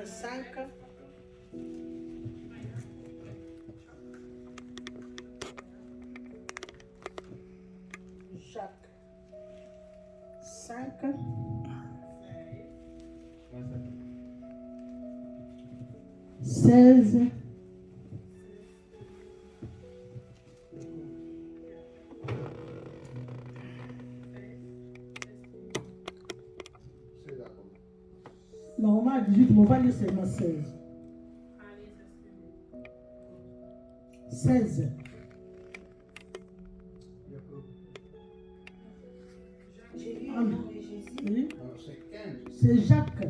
5. Jacques 5. 16. Normalement, 18, mais on va lire seulement 16. 16. J'ai lu le nom de Jésus. Oui. Non, c'est 15. C'est Jacques.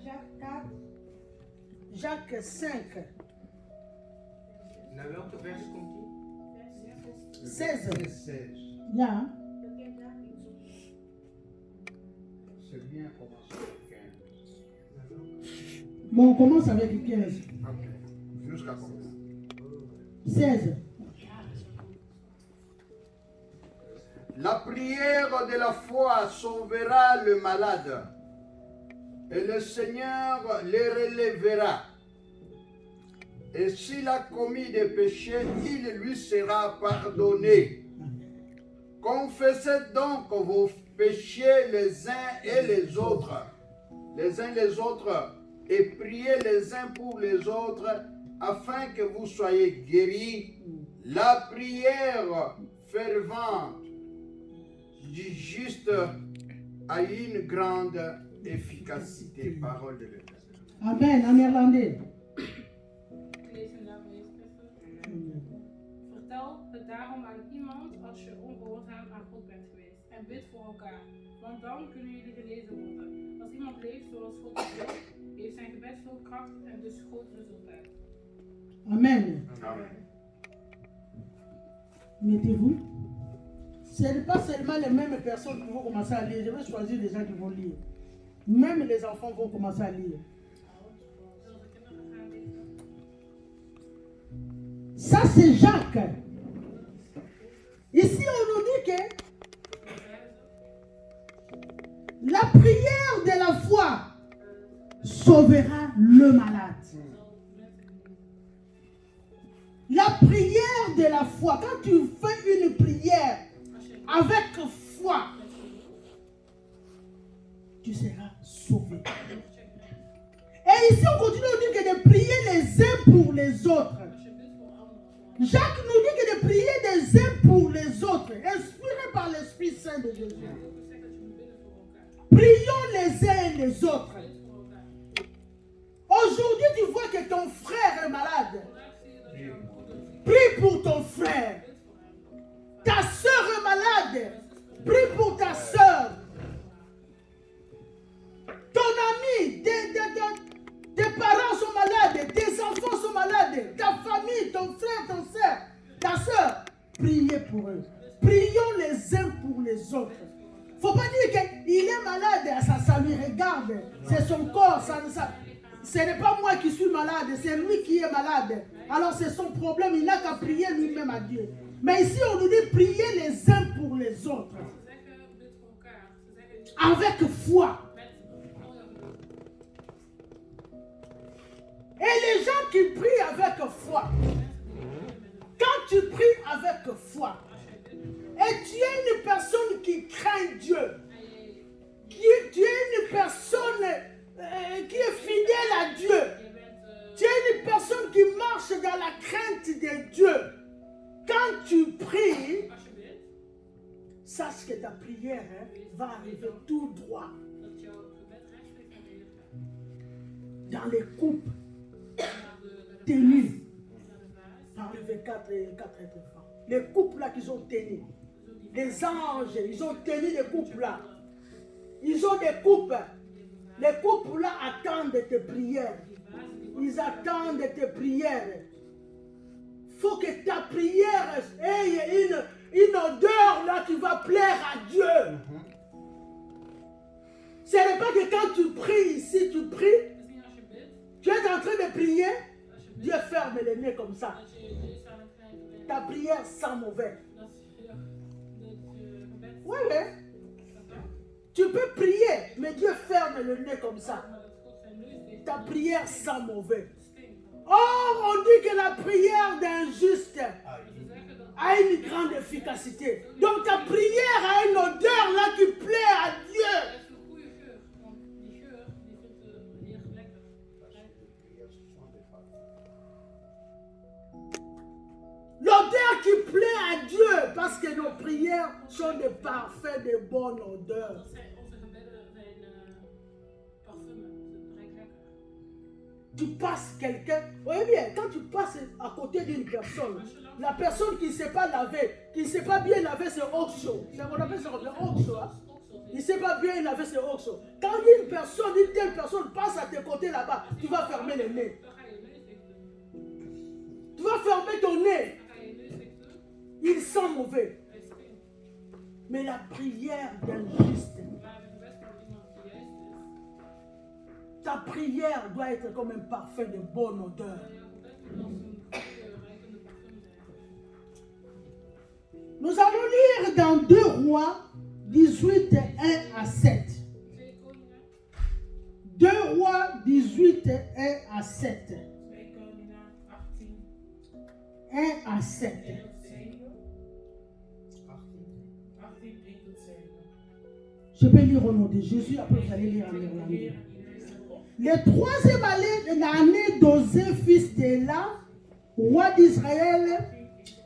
Jacques 4. Jacques 5. Naar welke vers komt die? 16. 16. Yeah. C'est bien commencé avec 15. Bon, on commence avec 15. Ok. Jusqu'à combien? 16. La prière de la foi sauvera le malade, et le Seigneur les relèvera. Et s'il a commis des péchés, il lui sera pardonné. Confessez donc vos péchés les uns et les autres, et priez les uns pour les autres, afin que vous soyez guéris. La prière fervente du juste a une grande efficacité. Parole de l'Éternel. Amen, en néerlandais. Ik lees in naam van Jezus Christus. Vertel het daarom aan iemand als je ongehoorzaam aan God bent geweest. En bid voor elkaar. Want dan kunnen jullie genezen worden. Als iemand leeft zoals God het wil, heeft zijn gebed veel kracht en dus groot resultaat. Amen. Amen. Mettez-vous. Ce n'est pas seulement les mêmes personnes qui vont commencer à lire. Je vais choisir les gens qui vont lire. Même les enfants vont commencer à lire. Zoals de kinderen gaan lezen. Ça, c'est Jacques. Ici, on nous dit que la prière de la foi sauvera le malade. La prière de la foi, quand tu fais une prière avec foi, tu seras sauvé. Et ici, on continue à dire que de prier les uns pour les autres. Jacques nous dit que de prier les uns pour les autres, inspiré par l'Esprit Saint de Jésus. Prions les uns et les autres. Aujourd'hui, tu vois que ton frère est malade. Prie pour ton frère. Ta soeur est malade. Prie pour ta soeur. Ton ami, tes parents sont malades, tes enfants sont malades, ta famille, ton frère, ton soeur, ta soeur. Priez pour eux. Prions les uns pour les autres. Il ne faut pas dire qu'il est malade, ça lui regarde. C'est son corps, ce n'est pas moi qui suis malade, c'est lui qui est malade. Alors c'est son problème, il n'a qu'à prier lui-même à Dieu. Mais ici on nous dit prier les uns pour les autres. Avec foi. Et les gens qui prient avec foi, quand tu pries avec foi, et tu es une personne qui craint Dieu, tu es une personne qui est fidèle à Dieu, tu es une personne qui marche dans la crainte de Dieu, quand tu pries, sache que ta prière va arriver tout droit. Dans les couples tenus par les 24 enfants. Les couples là qu'ils ont tenus. Les anges, ils ont tenu les couples là. Ils ont des couples. Les couples là attendent tes prières. Ils attendent tes prières. Il faut que ta prière ait une odeur là qui va plaire à Dieu. Ce n'est pas que quand tu pries ici, tu pries, tu es en train de prier, Dieu ferme le nez comme ça. Ta prière sent mauvais. Oui, oui. Tu peux prier, mais Dieu ferme le nez comme ça. ta prière sent mauvais. Or, on dit que la prière d'un juste a une grande efficacité. Donc ta prière a une odeur là qui plaît à Dieu. Het is een goede geur, want die geur die vindt de Heer lekker. L'odeur qui plaît à Dieu, parce que nos prières sont de parfaits, de bonnes odeurs. Onze gebedden zijn parfumen, ze ruikt lekker. Tu passes quelqu'un, voyez bien, quand tu passes à côté d'une personne, la personne qui ne s'est pas lavée, qui ne s'est pas bien lavée, c'est Oxo. C'est qu'on appelle ça comme Oxo. Hein? Il ne s'est pas bien lavé, c'est Oxo. Quand une personne, une telle personne passe à tes côtés là-bas, tu vas fermer le nez. Tu vas fermer ton nez. Il sent mauvais. Mais la prière d'un juste, ta prière doit être comme un parfum de bonne odeur. Nous allons lire dans 2 Rois 18, 1 à 7. 2 Rois 18, 1 à 7. 1 à 7. Je peux lire au nom de Jésus, après vous allez lire en irlandais. Le 3e année d'Osée, fils d'Éla, roi d'Israël,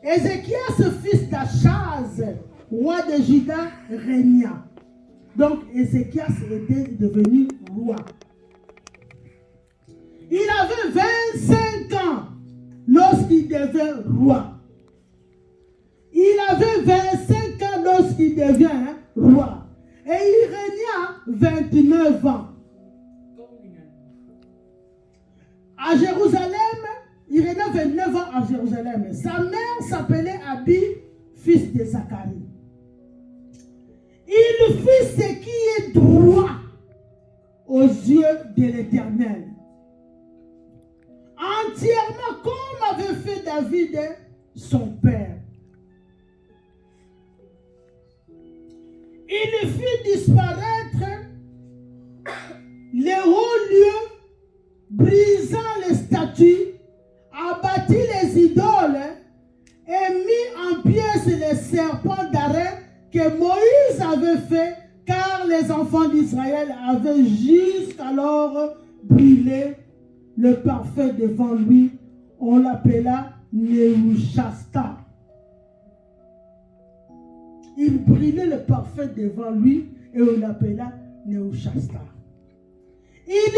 Ézéchias, fils d'Achaz, roi de Juda, régna. Donc Ézéchias était devenu roi. Il avait 25 ans lorsqu'il devint roi. Il avait 25 ans lorsqu'il devient roi. Et il régna 29 ans. À Jérusalem, il régna 29 ans à Jérusalem. Sa mère s'appelait Abi, fils de Zacharie. Il fit ce qui est droit aux yeux de l'Éternel. Entièrement comme avait fait David, son père. Il fit disparaître les hauts lieux, brisant les statues, abattit les idoles et mit en pièces les serpents d'arrêt que Moïse avait fait, car les enfants d'Israël avaient jusqu'alors brûlé le parfait devant lui. On l'appela Nehushasta. Il brûlait le parfait devant lui et on l'appela Nehushasta. Il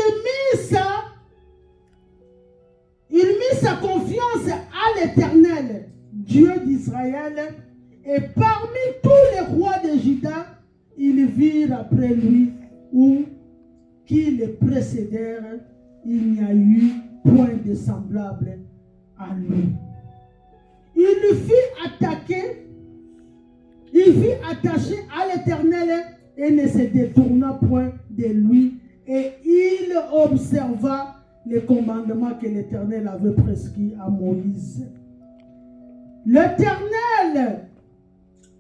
mit sa confiance à l'Éternel, Dieu d'Israël, et parmi tous les rois de Juda, ils virent après lui ou qui le précédèrent, il n'y a eu point de semblable à lui. Il fut attaché à l'Éternel et ne se détourna point de lui, et il observa les commandements que l'Éternel avait prescrits à Moïse. L'Éternel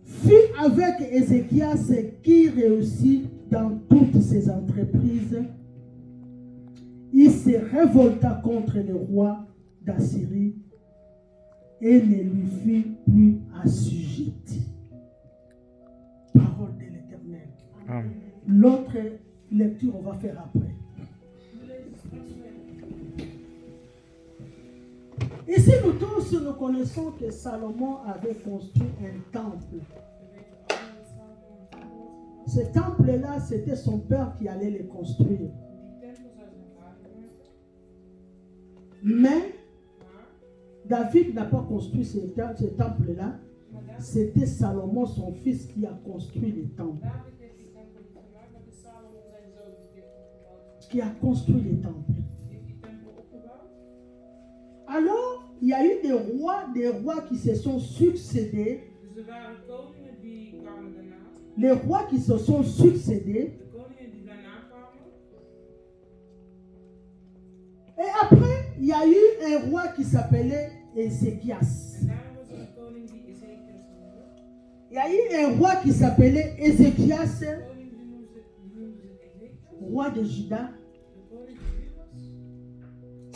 fut avec Ézéchias qui réussit dans toutes ses entreprises. Il se révolta contre le roi d'Assyrie et ne lui fut plus assujetti. Parole de l'Éternel. L'autre lecture, on va faire après. Ici, nous tous, nous connaissons que Salomon avait construit un temple. Ce temple-là, c'était son père qui allait le construire. Mais David n'a pas construit ce temple-là. C'était Salomon, son fils, qui a construit le temple. Qui a construit le temple. Alors, il y a eu des rois qui se sont succédés. Les rois qui se sont succédés. Et après, il y a eu un roi qui s'appelait Ézéchias. Il y a eu un roi qui s'appelait Ézéchias, roi de Juda.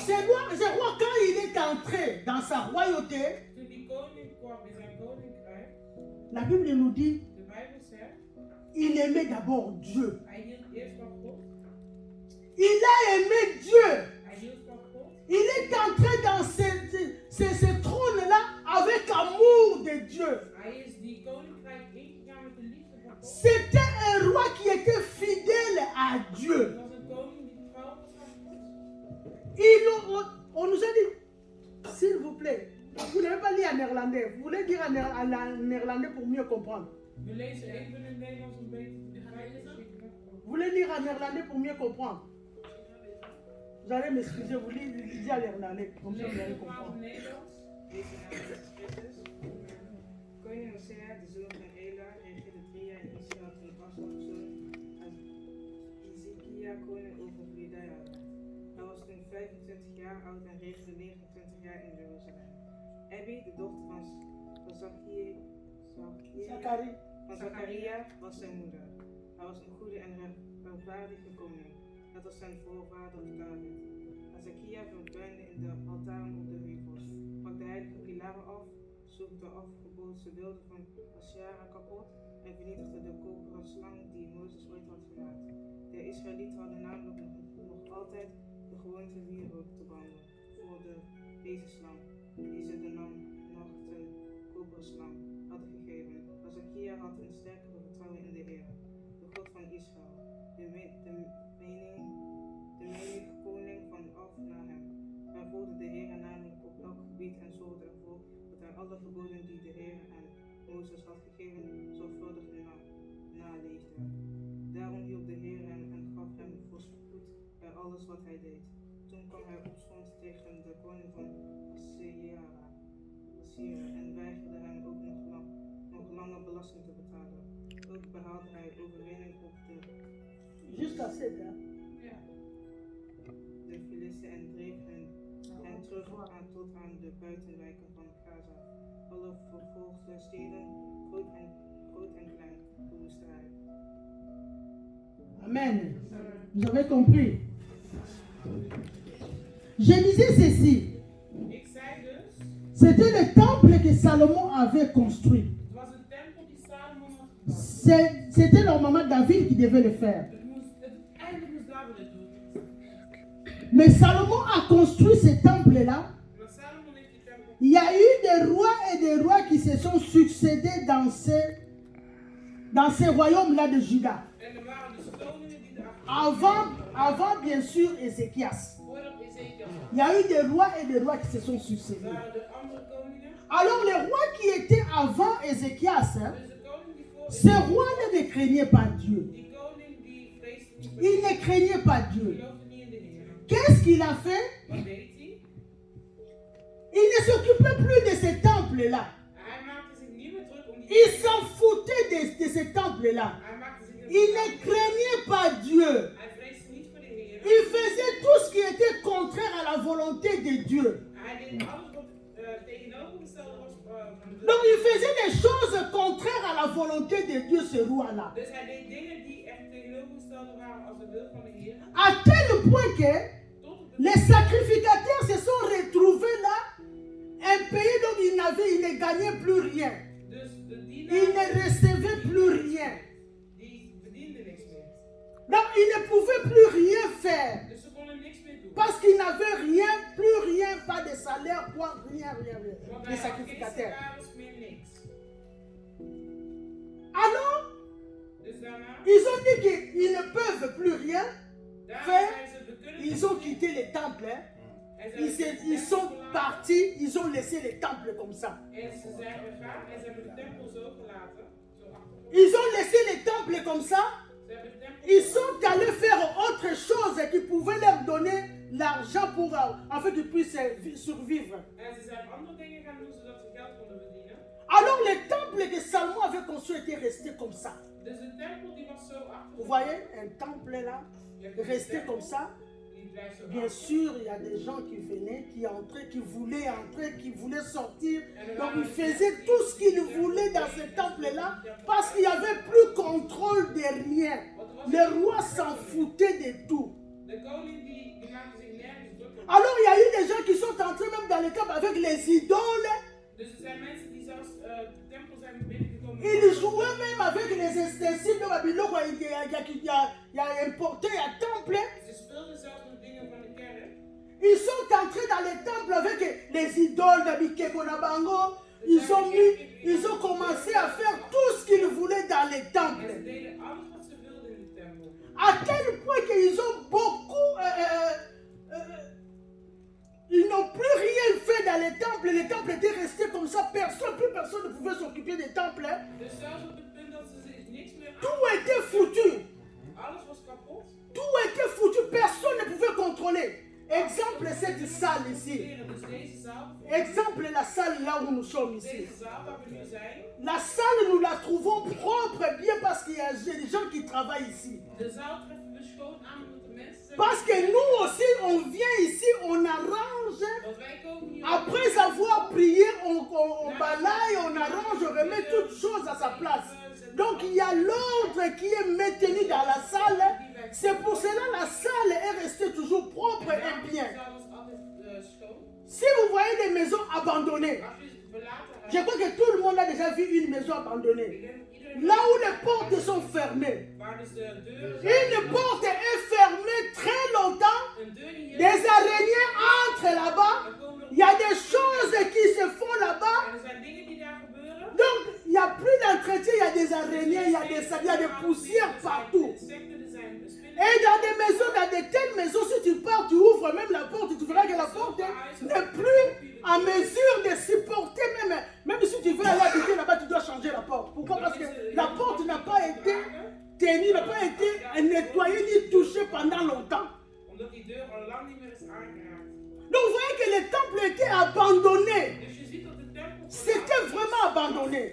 Ce roi, quand il est entré dans sa royauté, Toen die koning kwam in zijn koninkrijk, la Bible nous dit, de Bijbel zegt, il aimait d'abord Dieu. hij hield eerst van God. Il a aimé Dieu. Hij hield van God. Il est entré dans ce trône-là avec amour de Dieu. Hij is die koninkrijk ingegaan met de liefde van God. C'était un roi qui était fidèle à Het Dieu. was een koning die trouw was aan God. On nous a dit, s'il vous plaît, vous n'avez pas lu en néerlandais. Vous voulez dire en néerlandais pour mieux comprendre. We lezen even in het Nederlands een beetje te begrijpen. Vous voulez lire en néerlandais pour mieux comprendre. Vous allez m'excuser, vous lisez en néerlandais, comme ça vous allez Lezen nogmaals comprendre. in Nederlands. Deze naam is Christus. Koning Hosea, de zoon van Ela, regeerde 3 jaar in Israël toen Asa, zoon Hezekia, koning over Juda werd. Hij was toen 25 jaar oud en regeerde 29 jaar in Jeruzalem. Abby, de dochter van Zacharia, was zijn moeder. Hij was een goede en rechtvaardige koning, net als zijn voorvader David. Hezekia verbrandde in de altaren op de heuvels, brak de heilige pilaren af, sloeg de afgeboden beelden van Asherah kapot en vernietigde de koperen slang die Mozes ooit had gemaakt. De Israëlieten hadden namelijk nog altijd de gewoonte wierook te branden voor deze slang, die ze de naam nog de koperen slang hadden gegeven. Hezekia had een sterkere vertrouwen in de Heer, de God van Israël, de menige koning vanaf na hem. Hij volgde de Heer namelijk op elk gebied en zorgde ervoor dat hij alle geboden die de Heer aan Mozes had gegeven zorgvuldig naleefde. Daarom hielp de Heer hem en gaf hem voorspoed bij alles wat hij deed. Toen kwam hij opstand tegen de koning van Assyrië en weigerde hem ook nog langer belasting te betalen. Ook behaalde hij overwinning op de Jusqu'à 7 ans. Ja. de Filisten en dreef hen terug tot aan de buitenwijken van Gaza. Alle vervolgde steden, groot en klein, verwoestte hij. Amen. Vous avez compris. Je disais ceci. Ik zei dus, C'était le temple que Salomon avait construit. het was een tempel die Salomon had gebouwd. C'était normalement David qui devait le faire. Eigenlijk moest David het doen. Mais Salomon a construit ce temple-là. Maar Salomon heeft die tempel. Il y a eu des rois et des rois qui se sont succédés dans ces royaumes-là de Juda. En er waren dus koningen die erachter Avant bien sûr Ézéchias. voordat Ezekiel was. Il y a eu des rois et des rois qui se sont succédés. Waren de andere koningen. Alors les rois qui étaient avant Ézéchias, hein, Dus de koning die voor ces rois-là ne craignaient pas Dieu. die koning die vreesde niet voor Ils ne craignaient pas Dieu. geloofde niet in de Heer. Qu'est-ce qu'il a fait? Wat deed hij? Il ne s'occupait plus de ce temple-là. Hij maakte zich niet meer druk om die. Il s'en foutait de ce temple-là. Hij maakte zich Il ne craignait pas Dieu. Hij vreesde niet voor de Heer. Il faisait tout ce qui était contraire à la volonté de Dieu. Hij deed alles wat tegenovergesteld was van de. Donc il faisait des choses contraires à la volonté de Dieu, ce roi-là. Dus hij deed dingen die echt tegenovergesteld waren als de wil van de Heer. À tel point que Tot op de les sacrificateurs se sont retrouvés là, un pays dont ils ne gagnaient plus rien. Dus de Ils dienaar ne recevaient plus rien. die verdiende niks meer. Donc ils ne pouvaient plus rien faire. Dus ze konden niks meer doen. Parce qu'ils n'avaient rien, plus rien, pas de salaire, point, rien. Want Les hij had geen sacrificateurs. salaris meer, niks. Alors, Dus daarna, ils ont dit qu'ils ne peuvent plus rien. daarna Faire, zijn ze, we kunnen Ils ont quitté le temple. Hein. En ze hebben de Ils sont tempel verlaten. partis, ils ont laissé le temple comme ça. En ze zijn gegaan en ze hebben de tempel zo gelaten. Zo achtergelaten. Ils ont laissé le temple comme ça. Ze hebben de tempel Ils sont allés faire autre chose qui pouvait leur donner l'argent pour afin qu'ils puissent survivre. En ze zijn andere dingen gaan doen zodat ze geld konden verdienen. Alors le temple que Salomon avait construit était resté comme ça. Dus de tempel die was zo Vous achtergelaten. voyez, un temple là, Je hebt een resté tempel, comme ça. die blijft zo Bien achter. sûr, il y a des gens qui venaient, qui entraient, qui voulaient entrer, qui voulaient sortir. Donc ils faisaient tout ce qu'ils voulaient dans ce temple-là parce qu'il n'y avait plus contrôle de rien. Le roi s'en foutait de tout. De koning die maakte zich nergens druk om. Alors il y a eu même dans les temples avec les idoles. Dus er zijn mensen die zelfs de tempel zijn binnengekomen. Ils jouaient même avec les ustensiles de Babylone qui a importé à temple. Ze speelden zelfs met dingen van de kerk. Ils sont entrés dans les temples avec les idoles de Bikeko Nabango. Ils ont commencé à faire tout ce qu'ils voulaient dans les En temples. ze deden alles wat ze wilden in de tempel. À tel point qu'ils ont beaucoup... ils n'ont plus rien fait dans les temples. Les temples étaient restés comme ça. Plus personne ne pouvait s'occuper des temples. Hein. Dus zelfs op het punt dat ze zich niks meer Tout était foutu. alles was kapot. Tout était foutu. Personne ne pouvait contrôler. Exemple, cette salle ici. Dus deze zaal, Exemple, la salle là où nous sommes ici. deze zaal waar we nu zijn. La salle, nous la trouvons propre bien parce qu'il y a des gens qui travaillent ici. De zaal treffen we schoon aan omdat de mensen zijn. Parce que nous aussi, on vient ici, on arrange. Want wij komen hier. Après avoir prié, on balaye, on arrange, on remet toutes choses à sa place. Donc il y a l'ordre qui est maintenu dans la salle. C'est pour cela que la salle est restée toujours propre et bien. De zaal was altijd schoon. Si vous voyez des maisons abandonnées, Als je verlaten je crois que tout le monde a déjà vu une maison abandonnée. Ik denk dat iedereen Là où les portes sont fermées. waar dus de deuren Une porte est fermée très longtemps. een deur niet Des araignées entrent là-bas. dan komen er Il y a des choses qui se font là-bas. en er zijn dingen die daar gebeuren. Donc, il n'y a plus d'entretien, il y a des araignées, il y a des poussières partout. Insecten, er zijn spinnen. Et dans des maisons, dans de telles maisons, si tu pars, tu ouvres même la porte, tu verras que la porte n'est plus en mesure de supporter même si tu veux aller habiter là-bas, tu dois changer la porte. Pourquoi? Parce que la porte n'a pas été tenue, n'a pas été nettoyée ni touchée pendant longtemps. Omdat die deur al lang niet meer is aangeraakt. Donc vous voyez que les temples étaient abandonnés. Dus je ziet dat de tempel C'était vraiment abandonné.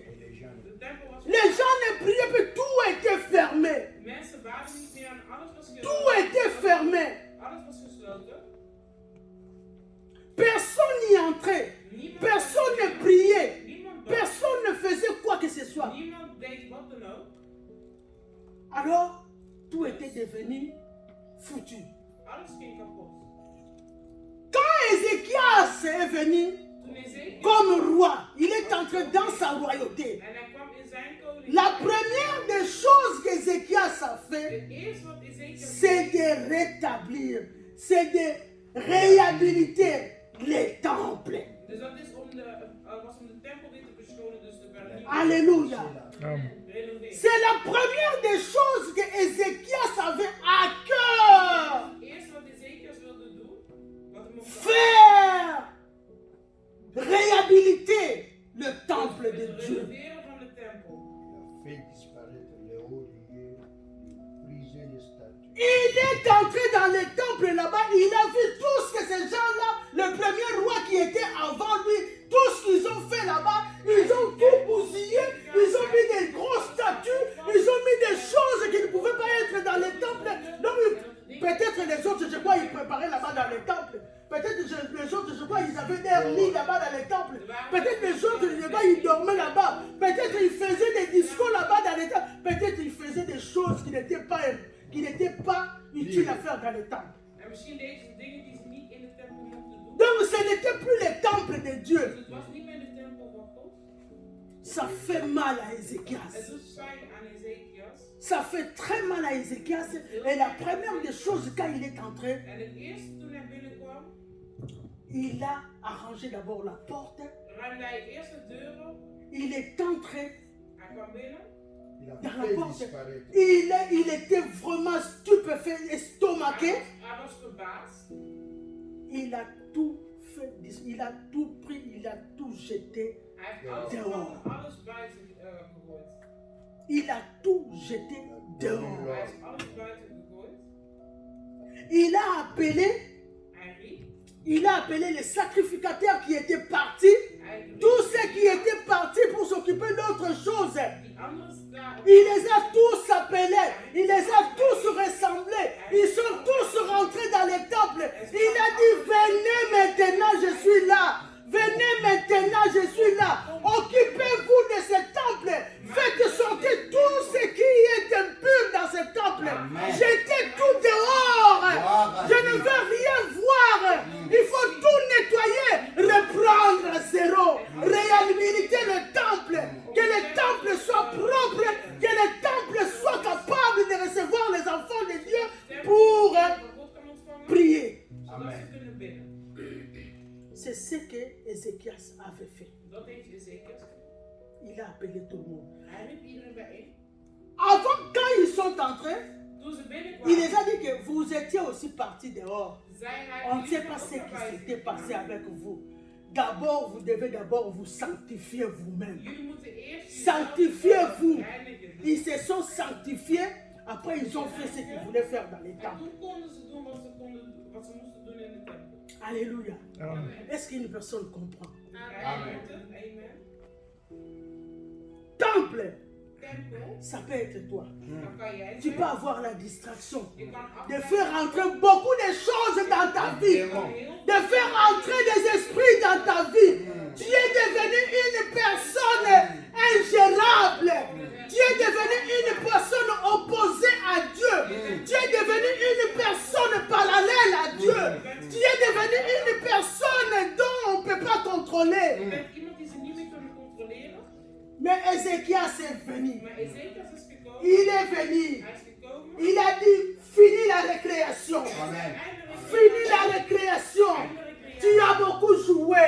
de tempel was. Les gens ne priaient plus, tout était fermé. Mensen baden niet meer en alles was Tout était fermé. Alles was gesloten. Personne n'y entrait. Niemand Personne ne priait. Niemand bad. Personne ne faisait quoi que ce soit. Niemand deed wat dan ook. Alors, tout était devenu foutu. Alles ging kapot. Quand Ézéchias est venu Toen Ezekiel comme roi, il est entré dans sa royauté. en hij kwam in zijn koninkrijk. La première des choses qu'Ézéchias a fait, Het eerste wat Ezekiel c'est de rétablir, c'est de réhabiliter les temples. Dus dat is was om de tempel weer te verschonen, dus de vernieuwing. Alléluia. Renoveren. C'est la première des choses que Ézéchias avait à cœur. Het eerste wat Ezekiel wilde doen, wat hem op Faire réhabiliter le temple de het Dieu. renoveren van de tempel. Il a fait disparaître les hauts lieux, briser les statues. Il est entré dans le temple là-bas, il a vu tout ce que ces gens-là, le premier roi qui était avant lui, tout ce qu'ils ont fait là-bas, ils ont tout bousillé, ils ont mis des grosses statues, ils ont mis des choses qui ne pouvaient pas être dans les temples. Donc peut-être les autres, je crois, ils préparaient là-bas dans les temples. Peut-être les autres, je crois, ils avaient des lits là-bas dans les temples. Peut-être les autres, je crois, ils dormaient là-bas. Peut-être ils faisaient des discours là-bas dans les temples. Peut-être ils faisaient des choses qui n'étaient pas utiles à faire dans les temples. En misschien deden ze dingen die ze niet in de tempel mochten doen. Donc ce n'était plus le temple de Dus Dieu. het was niet meer de tempel van God. Ça fait mal à Ézéchias. Het doet pijn aan Ezekias. Ça fait très mal à Ézéchias. Et la première des choses, quand il est entré, En het eerste toen hij binnenkwam, il a arrangé d'abord la porte. ruimde hij eerst de deuren. Il est entré Hij kwam binnen. Il a dans la fait porte. disparaître. Il était vraiment stupéfait, estomaqué. Hij was verbaasd. Il a tout fait, il a tout pris, il a tout jeté. Hij heeft alles Dehors. genomen, alles buiten gegooid. Il a tout jeté dehors. Hij heeft alles buiten gegooid. Il a appelé, Hij riep. il a appelé les sacrificateurs qui étaient partis, Hij riep. tous ceux qui étaient partis pour s'occuper d'autres choses. Die anderen staan. Il les a tous appelés, il les a tous rassemblés, ils sont tous rentrés dans les temples. Il a dit, venez maintenant, je suis là. Venez maintenant, je suis là. Occupez-vous de ce temple. Faites sortir tout ce qui est impur dans ce temple. Amen. Jetez tout dehors. Gloire à Je ne Dieu. veux rien voir. Il faut tout nettoyer, bidden. C'est ce que Ézéchias avait fait. Dat heeft Ezekiel. Il a appelé tout le monde. Hij riep iedereen bijeen. Avant, quand ils sont entrés, Toen ze il binnenkwamen, les a dit que vous étiez aussi partis dehors. zei hij, On ne sait jullie pas zijn ce ook qui naar s'était buiten passé gegaan. avec vous. D'abord, vous devez d'abord vous sanctifier vous-même. Jullie moeten eerst Sanctifiez-vous. reinigen. Ils se sont sanctifiés. Après, ils ont fait ce qu'ils voulaient faire dans les En temples. toen konden ze doen wat ze moesten doen in de tempel. Alléluia. Amen. Est-ce qu'une personne comprend? Amen. Amen. Temple, Tempel, ça peut être toi. dan kan jij Tu zijn. peux avoir la distraction Je kan de afleiden. faire entrer beaucoup de choses dans ta vie. De faire entrer des esprits dans ta vie. Tu es devenu une personne ingérable. Tu es devenu une personne opposée à Dieu. Tu es devenu une personne parallèle à Dieu. Tu es devenu une personne dont on ne peut pas contrôler. Je bent iemand die ze niet meer kunnen controleren. Mais Ézéchias est venu. Maar Ezekiel is gekomen. Il est venu. Hij is gekomen. Il a dit, finis la récréation. Amen. Finis la récréation. Tu as beaucoup joué.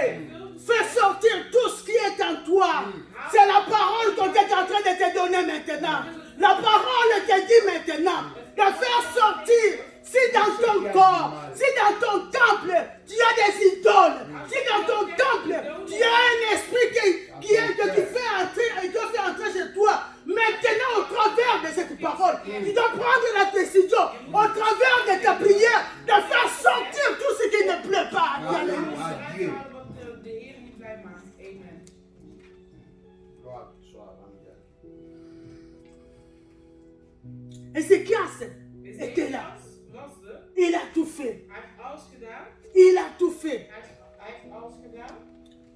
Fais sortir tout ce qui est en toi. C'est la parole qu'on est en train de te donner maintenant. La parole te dit maintenant de faire sortir. Si dans ton corps, si dans ton temple, tu as des idoles, si dans ton temple, tu as un esprit que tu fais entrer et que fait entrer chez toi, maintenant au travers de cette parole, tu dois prendre la décision au travers de ta prière de faire sortir tout ce qui ne plaît pas à Dieu. Wat de Heer niet blij maakt. Amen. Gloire soit rendue. Ézéchias était là. Ezekiel was er. Il a tout fait. Hij heeft alles gedaan. Il a tout fait. Hij heeft alles gedaan.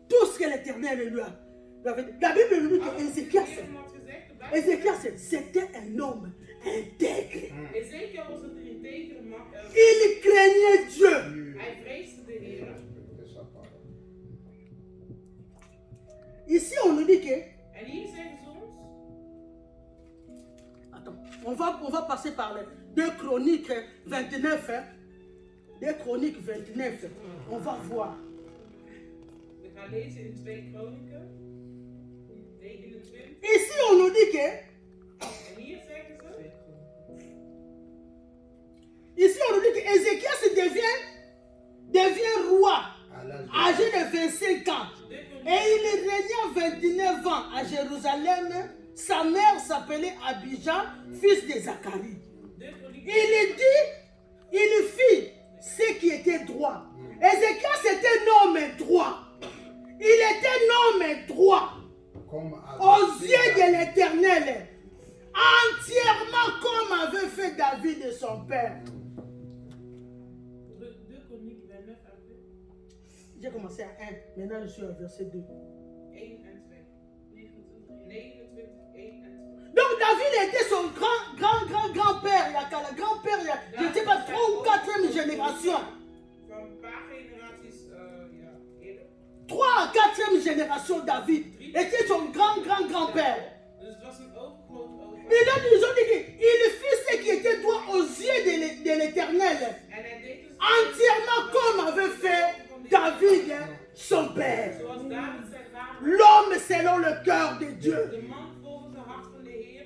Tout ce que l'Éternel lui a. La Bible nous dit que Alles wat de Ézéchias, Heer hem had gezegd, de Bijbel Ézéchias, zegt, c'était un homme intègre. Ezekiel was een integere man. Il craignait Dieu. Hij vreesde de Heer. Respectez sa parole. Ici, on nous dit que. En hier zeggen ze ons, Attends, on va passer par les 2 Chroniques 29. 2 Chroniques 29. On va voir. we gaan lezen in 2 Kronieken 29. Ici, on nous dit que. En hier zeggen ze, Ici, on nous dit que Ézéchias devient roi À l'âge âgé de 25 ans. 2 Et il régna 29 ans à Jérusalem. Sa mère s'appelait Abijah, fils de Zacharie. Kronieken. Il fit ce qui était droit. Ézéchias était un homme droit. Il était un homme droit comme aux yeux de l'Éternel. Entièrement comme avait fait David et son père. 2 Kronieken 29 après. J'ai commencé à 1, maintenant je suis au verset 2. 1 en 2. 29, 1 en 2. Donc David était son grand-père. Le grand-père, je ne sais pas, 3 ou 4e génération. Van een paar generaties eerder. 3 à 4e génération David était son grand-grand-grand-père. Dus het was een overgroot Et là, nous ont dit qu'il fit ce qui était droit aux yeux de l'Éternel. En hij deed dus Entièrement comme avait fait David, son père. zoals David zijn vader. L'homme selon le cœur de Dieu. De man volgens de hart van de Heer.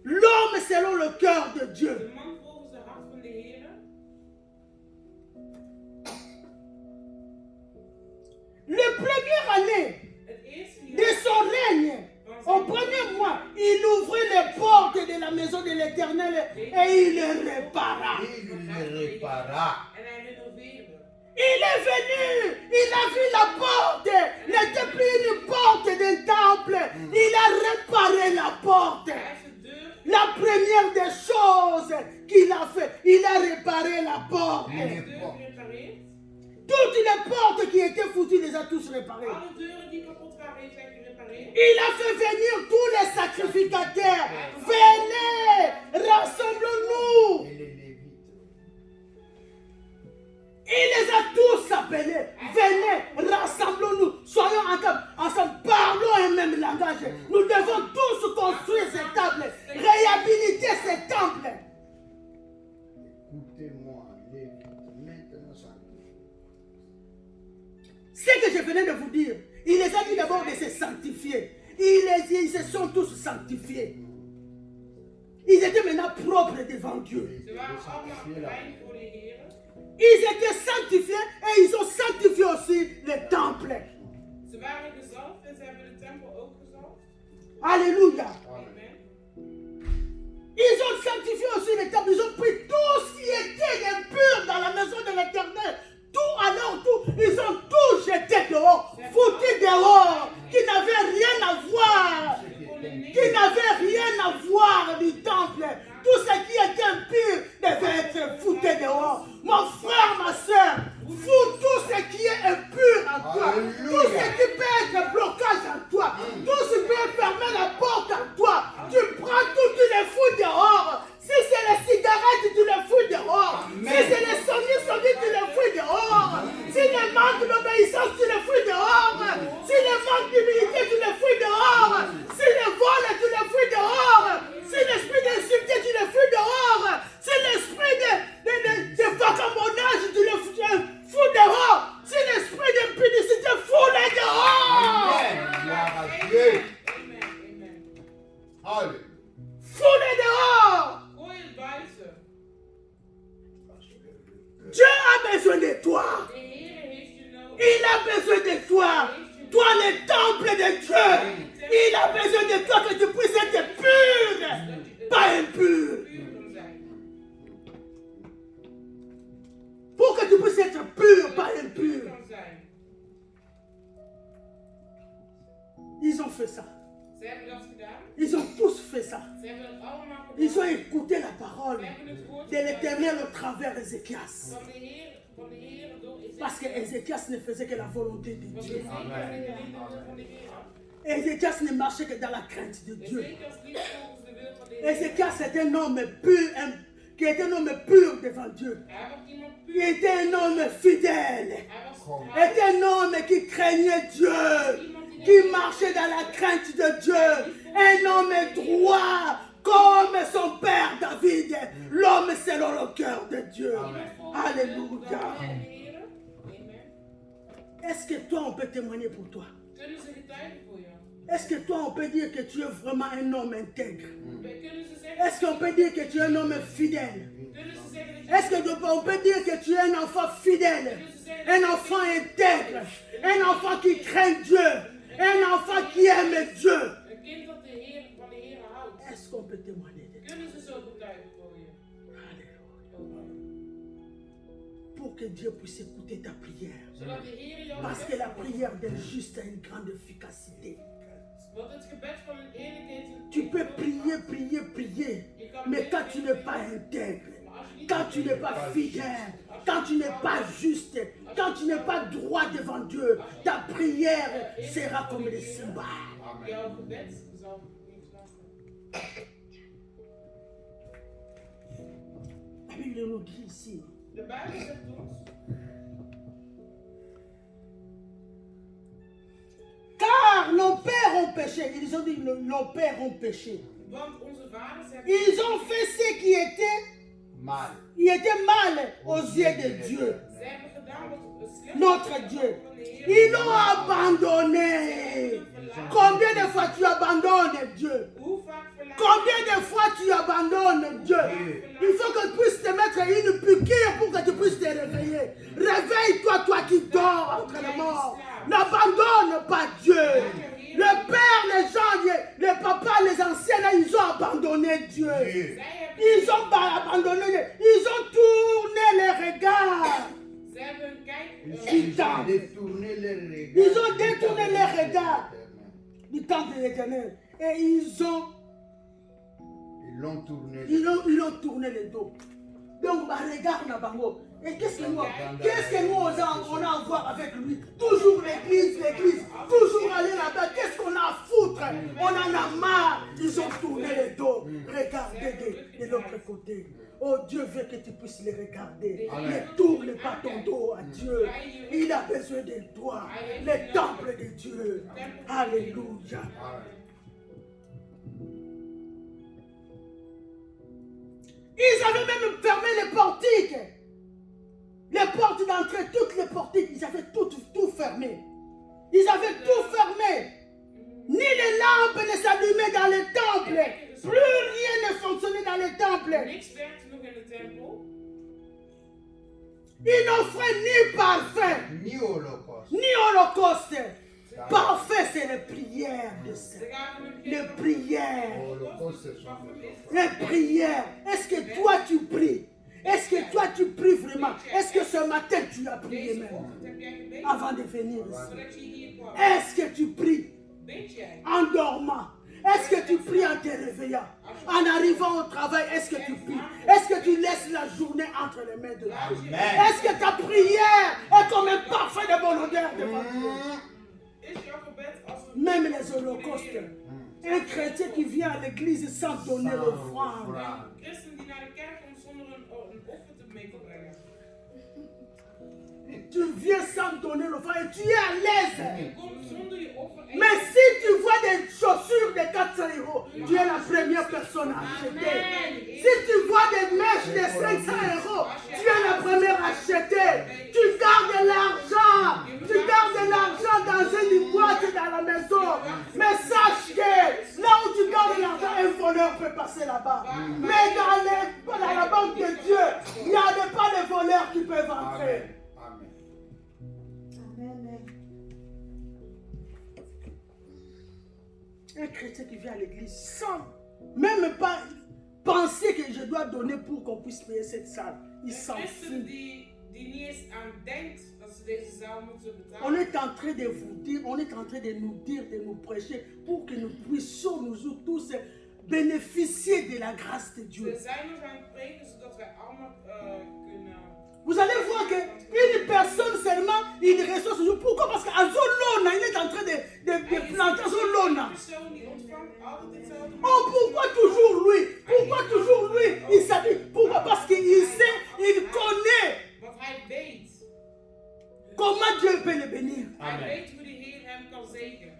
L'homme selon le cœur de Dieu. De man volgens de hart van de Heer. La première année Het eerste de jaar son règne, au premier mois, il ouvrit les portes de la maison de l'Éternel et il les répara. il le répara. en hij renoveerde. Il est venu, il a vu la porte, n'était plus une porte d'un temple, il a réparé la porte. Hij heeft de deur, La première des choses qu'il a fait, il a réparé la porte. hij heeft de deur gerepareerd. Toutes les portes qui étaient foutues, les a tous réparées. Alle deuren die kapot waren, heeft hij gerepareerd. Il a fait venir tous les sacrificateurs. Venez, rassemblons-nous. Et les Lévites. Il les a tous appelés. Venez, rassemblons-nous. Soyons ensemble. Parlons un même langage. Nous devons tous construire ces temples. Réhabiliter ces temples. Écoutez-moi, Lévites. Maintenant, ça. Ce que je venais de vous dire, il les a dit d'abord de se sanctifier. Ils se sont tous sanctifiés. Ils étaient maintenant propres devant Dieu. Ze waren allemaal rein voor de Heer. Ils étaient sanctifiés et ils ont sanctifié aussi le temple. Ze waren gezalfd en ze hebben de tempel ook gezalfd. Alléluia. Amen. Ils ont sanctifié aussi le temple. Ils ont pris tout ce qui était impur dans la maison de l'Éternel. Tout, alors tout, ils ont tout jeté dehors, foutu dehors, qui n'avait rien à voir. Qui n'avait rien à voir du temple. Tout ce qui était impur devait être foutu dehors. Mon frère, ma soeur, fous tout ce qui est impur en toi. Tout ce qui peut être blocage en toi. Tout ce qui peut fermer la porte en toi. Tu prends tout, tu les fous dehors. Si c'est les cigarettes, tu les fous dehors. Si c'est les sonniers, tu les fous dehors. Si les manques d'obéissance, tu les fous dehors. Si les manques d'humilité, tu les fous dehors. Si les vols, tu les fous dehors. Si l'esprit d'insulté, tu les fous dehors. Si l'esprit de vagabondage, tu les fous dehors. Si l'esprit d'impudicité, fous-les dehors. Gloire à Dieu. Amen. Amen. Alléluia. Fous-les dehors. Gooi het buiten. Dieu a besoin de toi. De Heer heeft je nodig. Il a besoin de toi. Toi, le temple de Dieu. Il a besoin de toi que tu puisses être pur, pas impur. Puur kan zijn. Pour que tu puisses être pur, pas Puur impur. kan zijn. Ils ont fait ça. Ze hebben dat gedaan. Ils ont tous fait ça. Ze hebben dat allemaal gedaan. Ils ont écouté la parole Ze hebben het woord de l'Éternel au travers d'Ézéchias. van de Heer door Parce que Ézéchias ne faisait que la volonté de Want Dieu. Ezekias deed de wil van de Heer. Ézéchias ne marchait que dans la crainte de Dieu. Ezekias liep volgens de wil van de Heer. Ézéchias était un homme pur, qui était un homme pur devant Dieu. Hij was iemand Il puur. était un homme fidèle. Hij was Kom. Était un homme qui craignait Dieu. Qui marchait dans la crainte de Dieu. Un homme droit comme son père David. L'homme selon le cœur de Dieu. Alléluia. Est-ce que toi, on peut témoigner pour toi? Kunnen ze getuigen voor jou? Est-ce que toi, on peut dire que tu es vraiment un homme intègre? Kunnen ze zeggen? Est-ce qu'on peut dire que tu es un homme fidèle? Kunnen ze zeggen dat je? Est-ce qu'on peut dire que tu es un enfant fidèle? Un enfant intègre? Un enfant qui craint Dieu? Un enfant qui aime Dieu? Een kind dat van de Heer houdt. Est-ce qu'on peut témoigner de ça? Kunnen ze zo getuigen voor je? Alléluia. Pour que Dieu puisse écouter ta prière. Zodat de Heer jou Parce que la prière d'un juste a une grande efficacité. Want het gebed van een eerlijk heeft een Tu peux prier, prier, prier. Mais quand tu n'es pas intègre, quand tu n'es pas fidèle, quand tu n'es pas juste, quand tu n'es pas droit devant Dieu, ta prière sera comme les cymbales. jouw gebed zal niet lasten. La Bible nous dit ici. De Bijbel zegt ons. Car nos pères ont péché. Ils ont dit nos pères ont péché. Want onze vaders hebben. Ils ont fait ce qui était Mal. mal aux yeux de Dieu, Ze hebben gedaan wat slecht notre Dieu. van de Heer. Ils l'ont abandonné. Combien de fois tu abandonnes Dieu? Hoe vaak verlaat Combien de fois tu abandonnes Dieu? Il faut que tu puisses te mettre une piqûre pour que tu puisses te réveiller. Réveille-toi, toi qui dors entre les morts. N'abandonne pas Dieu. Le père, les gens, les papas, les anciens, là, ils ont abandonné Dieu. Ils ont abandonné Dieu. Ils ont tourné les regards. Ze hebben hun kijk. Ils ont détourné les regards. Ils ont détourné les regards du temple de l'Éternel. Et ils Ils l'ont tourné. Ils ont tourné le dos. Donc, bah, regarde na bango. Et qu'est-ce que nous on a à voir avec lui? Toujours l'église, toujours aller là-bas. Qu'est-ce qu'on a à foutre? On en a marre. Ils ont tourné le dos. Regardez de l'autre côté. Oh, Dieu veut que tu puisses les regarder. Ne tourne pas ton dos à Dieu. Il a besoin de toi. Le temple de Dieu. Alléluia. Ils avaient même fermé les portiques. Les portes d'entrée, toutes les portiques, ils avaient tout fermé. Ils avaient tout fermé. Ni les lampes ne s'allumaient dans les temples. Plus rien ne fonctionnait dans les temples. Niks werkte nog in de tempel. Ils n'offraient ni parfum, Ni holocauste. ni holocauste. Parfait, c'est les prières de Ze Seigneur. gaven hem Les geen prières. Holocauste, c'est son Les prières. Est-ce que toi tu pries? Est-ce que toi tu pries vraiment? Est-ce que ce matin tu as prié Deze même ochtend heb jij gebeden. avant de venir ici? Zodat je hier kwam. Est-ce que tu pries Weet jij? en dormant? Est-ce que tu pries en te réveillant? En arrivant au travail, est-ce que tu pries? Est-ce que tu laisses la journée entre les mains de Dieu? Amen. Est-ce que ta prière est comme un parfum de bonne odeur devant Dieu? Is jouw gebed als een... Même les holocaustes. Un chrétien qui vient à l'église sans donner l'offrande. Een christen die naar de kerk komt zonder een offer mee te brengen. Tu viens sans donner l'offrande et tu es à l'aise. Je komt zonder je offer en Mais si tu vois des chaussures de 400 €, tu es la première personne à acheter. Si tu vois des mèches de 500 €, tu es la première à acheter. Tu gardes l'argent. Tu gardes l'argent dans une boîte dans la maison. Mais sache que là où tu gardes l'argent, un voleur peut passer là-bas. Mais dans la banque de Dieu, il n'y a pas de voleurs qui peuvent entrer. Amen. Amen. Amen. Un chrétien qui vient à l'église sans même pas penser que je dois donner pour qu'on puisse payer cette salle. Il een s'en christen fout. die niet eens aan denkt dat ze deze zaal moeten On betalen. est en train de vous dire, on est en train de nous dire, de nous prêcher pour que nous puissions nous tous bénéficier de la grâce de We Dieu. zijn nog aan het preken zodat wij allemaal kunnen... Vous allez voir qu'une personne seulement, il reçoit ce jour. Pourquoi? Parce qu'à Zolona, il est en train de planter à Zolona. Een persoon die ontvangt altijd hetzelfde. Oh, pourquoi toujours lui? Pourquoi toujours lui? Il s'habille. Pourquoi? Parce qu'il sait, il connaît Want hij weet. comment Dieu peut le bénir. Hij weet hoe de Heer hem kan zegenen.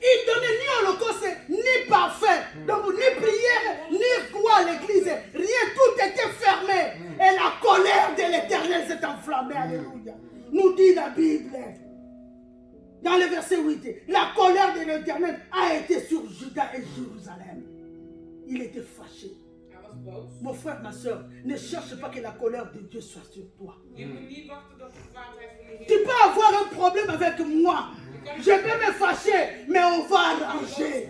Il donnait ni holocauste, ni parfum. Donc ni prière, ni quoi à l'église. Rien, tout était fermé. Et la colère de l'Éternel s'est enflammée. Alléluia. Nous dit la Bible. Dans le verset 8, la colère de l'Éternel a été sur Juda et Jérusalem. Il était fâché. Hij was boos. Mon frère, ma soeur, ne cherche pas que la colère de Dieu soit sur toi. Je moet niet wachten tot de kwaadheid van de Tu Heer. peux avoir un problème avec moi. Je peux me fâcher, mais on va arranger.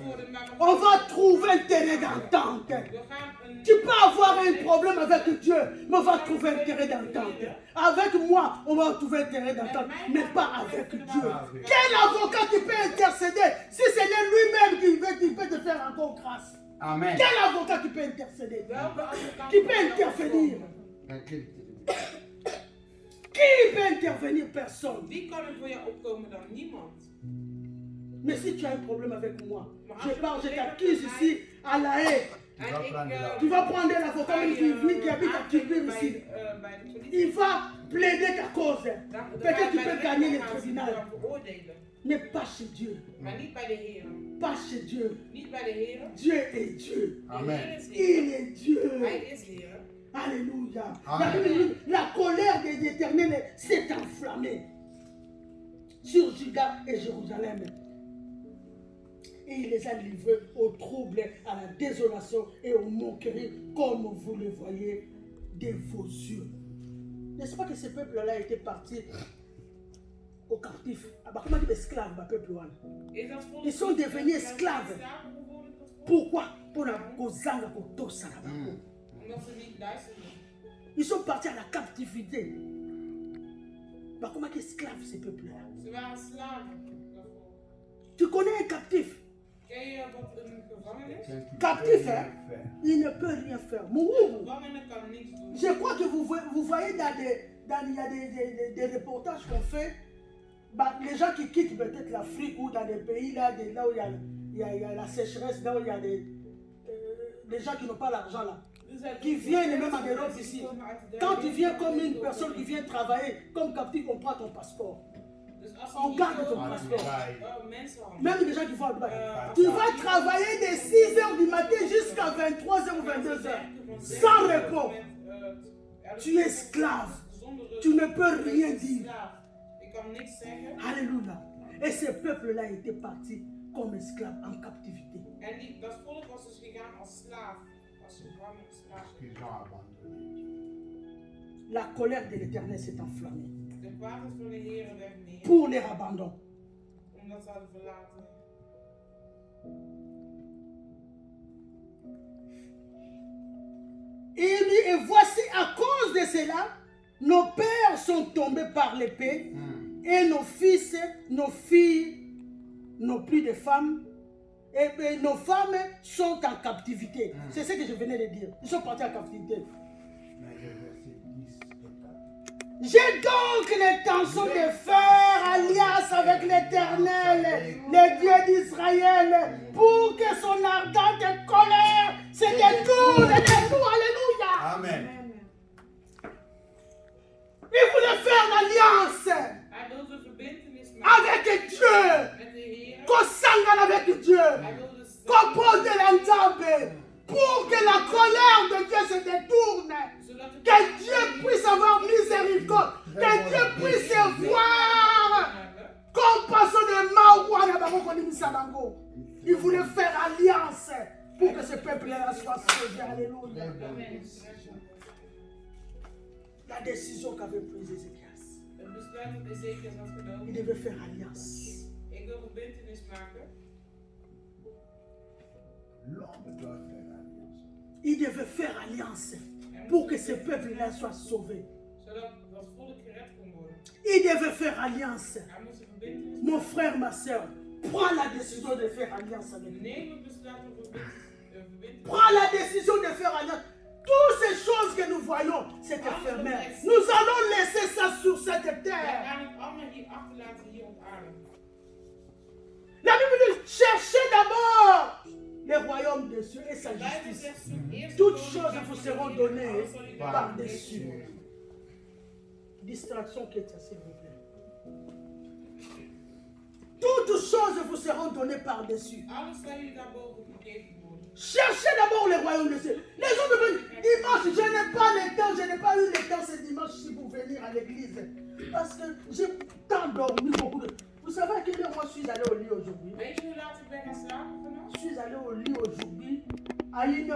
On va trouver un terrain d'entente. We gaan een... Tu peux avoir un problème avec Dieu, mais on va trouver un terrain d'entente. Avec moi, on va trouver un terrain d'entente, mais pas avec Dieu. Quel avocat qui peut intercéder si c'est lui-même qui peut te faire encore grâce? Amen. Quel avocat qui peut intercéder? Welke advocaat Qui kan peut jou intervenir? Tranquille. Qui peut intervenir? Personne. Wie kan er voor jou opkomen dan? Niemand. Mais si tu as un problème avec moi, je t'accuse ici à La Haye. En Tu vas prendre l'avocat même qui habite à Kibir ici. bij de politie. Il va plaider ta cause. Dan Peut-être ga tu je bij peux de gagner le rechter gaan ze tribunal. jou veroordelen. Mais pas chez Dieu. Maar niet bij de Heer. Pas chez Dieu. Niet bij de Heer. Dieu est Dieu. De Heer Amen. is Il Heer. est Dieu. Hij is Heer. Alléluia. Amen. La Bible dit, la colère de l'Éternel s'est enflammée sur Juda et Jérusalem. Et il les a livrés au trouble, à la désolation et aux moqueries, comme vous le voyez de vos yeux. N'est-ce pas que ce peuple-là était parti au captif? Comment dire esclaves, le peuple là? Is dat volgens Ils sont devenus esclaves. slaven geworden tot volk? Pourquoi? Pour la kozanga kotosa na bango. Omdat ze niet luisterden. Ils sont partis à la captivité. Comment esclaves ces peuples-là? Ze waren slaven daarvoor. Tu connais un captif? Ken je wat een gevangene is? Captif, hein? Il ne peut rien faire. Een Mourourou. gevangene kan niks doen. Je crois que vous voyez il y a des reportages qu'on fait. Bah, les gens qui quittent peut-être l'Afrique ou dans des pays là où il y a la sécheresse, là où il y a des gens qui n'ont pas l'argent là. Qui viennent même en Europe ici. Quand tu viens comme une personne qui vient travailler comme captif, on prend ton passeport. Dus als On je garde hier ton ook passeport. mensenhandel. Même les gens qui vont à Dubaï. Tu vas travailler de 6 h du matin jusqu'à 20 23h ou 22h, sans repos, tu es esclave. Tu ne peux rien dire. Alléluia. Et ce peuple-là était parti comme esclave en captivité. En dat volk was dus gegaan als slaaf. Als gevangen slaaf. Qu'ils ont abandonné. La colère de l'Éternel s'est enflammée De kwaadheid van de Heer werd neer. pour leur abandon. Omdat ze hadden verlaten. Et il dit, et voici à cause de cela, nos pères sont tombés par l'épée, et nos fils, nos filles n'ont plus de femmes, et nos femmes sont en captivité. C'est ce que je venais de dire. Ils sont partis en captivité. Mais le verset 10 est J'ai donc l'intention de faire alliance avec l'Éternel, le Dieu d'Israël, pour que son ardente colère se détourne de nous. Alléluia. Amen. Il voulait faire l'alliance Hij wilde verbintenis maken avec Dieu, met de Heer. qu'on s'engage avec Dieu, Hij wilde qu'on pose l'ensemble, pour que la colère de Dieu se détourne, zodat de que Dieu puisse avoir miséricorde, que Dieu puisse voir compassion de Maouana Baroko Nimisabango. Il voulait faire alliance pour que ce peuple-là soit sauvé. Alléluia. La décision qu'avait prise Ézéchias, het besluit dat Ezekiëls had il genomen. devait faire alliance. Ik wil verbintenis maken. L'homme doit faire alliance. Il devait faire alliance pour que ce peuple-là soit sauvé. Zodat dat volk gered kon worden. Il devait faire alliance. Hij moest een verbintenis Mon frère, ma soeur, prends la décision de faire alliance avec maken. lui. Neem het besluit om verbintenis. Prends la décision de faire alliance. Toutes ces choses que nous voyons, c'est éphémère. Nous allons laisser ça sur cette Wij terre. gaan het allemaal hier achterlaten hier op aarde. La Bible dit, cherchez d'abord le royaume des cieux et sa De Bijbel justice. zegt, zoek eerst Toutes de choses koninkrijk vous van seront de Heer, données alles zal u daar par-dessus. worden. Distraction qui est ça, s'il vous plaît. Toutes choses vous seront données par-dessus. Alles zal u daarboven gegeven worden. Cherchez d'abord le royaume des cieux. Les autres me disent, dimanche, je n'ai pas le temps, je n'ai pas eu le temps ce dimanche pour venir à l'église. Parce que j'ai tant dormi beaucoup de... Vous savez à quelle heure moi je suis allé au lit aujourd'hui? Weet je hoe laat ik ben gaan slapen vannacht? Je suis allé au lit aujourd'hui à 1h.